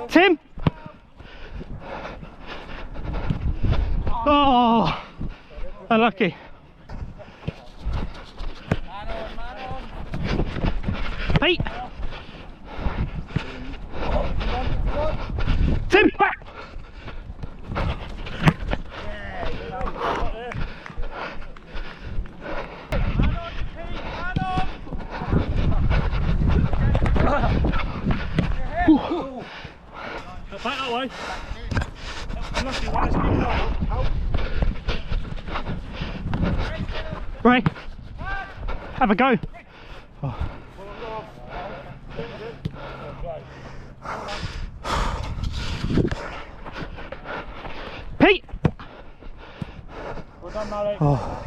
Tim! Oh, unlucky. Pete! Tim, back! Back that way. Right, have a go. Oh. Pete! Well done, Malik. Oh.